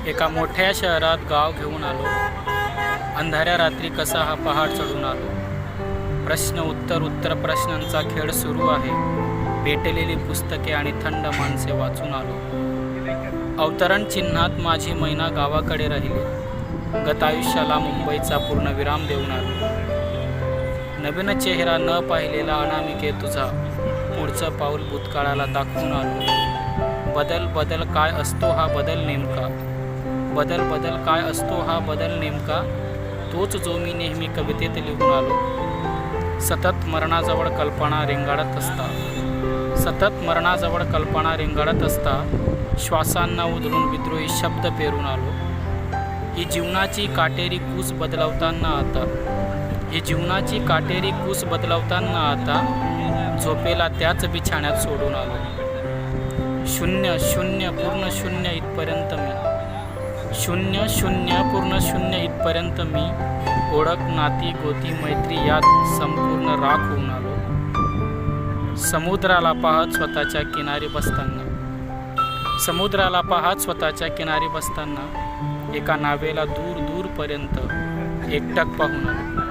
एका मोठ्या शहरात गाव घेऊन आलो. अंधाऱ्या रात्री कसा हा पहाड चढून आलो. प्रश्न उत्तर उत्तर प्रश्नांचा खेळ सुरू आहे. भेटलेली पुस्तके आणि थंड माणसे वाचून आलो. अवतरण चिन्हात माझी मैना गावाकडे राहिली. गत आयुष्याला मुंबईचा पूर्ण विराम देऊन आलो. नवीन चेहरा न पाहिलेला अनामिके तुझा पुढचं पाऊल भूतकाळाला दाखवून आलो. बदल बदल काय असतो हा बदल नेमका. बदल बदल काय असतो हा बदल नेमका. तोच जो मी नेहमी कवितेत लिहून आलो. सतत मरणाजवळ कल्पना रेंगाळत असता. सतत मरणाजवळ कल्पना रेंगाळत असता. श्वासांना उधळून विद्रोही शब्द पेरून आलो. ही जीवनाची काटेरी कूस बदलवताना आता. ही जीवनाची काटेरी कूस बदलवताना आता. झोपेला त्याच बिछाण्यात सोडून आलो. शून्य शून्य पूर्ण शून्य इथपर्यंत मी. शून्य शून्य पूर्ण शून्य इथपर्यंत मी. ओळख नाती गोती मैत्री यात संपूर्ण राख होऊन आलो. समुद्राला पाहत स्वतःच्या किनारी बसताना. समुद्राला पाहत स्वतःच्या किनारी बसताना एका नावेला दूर दूरपर्यंत एकटक पाहून आलो.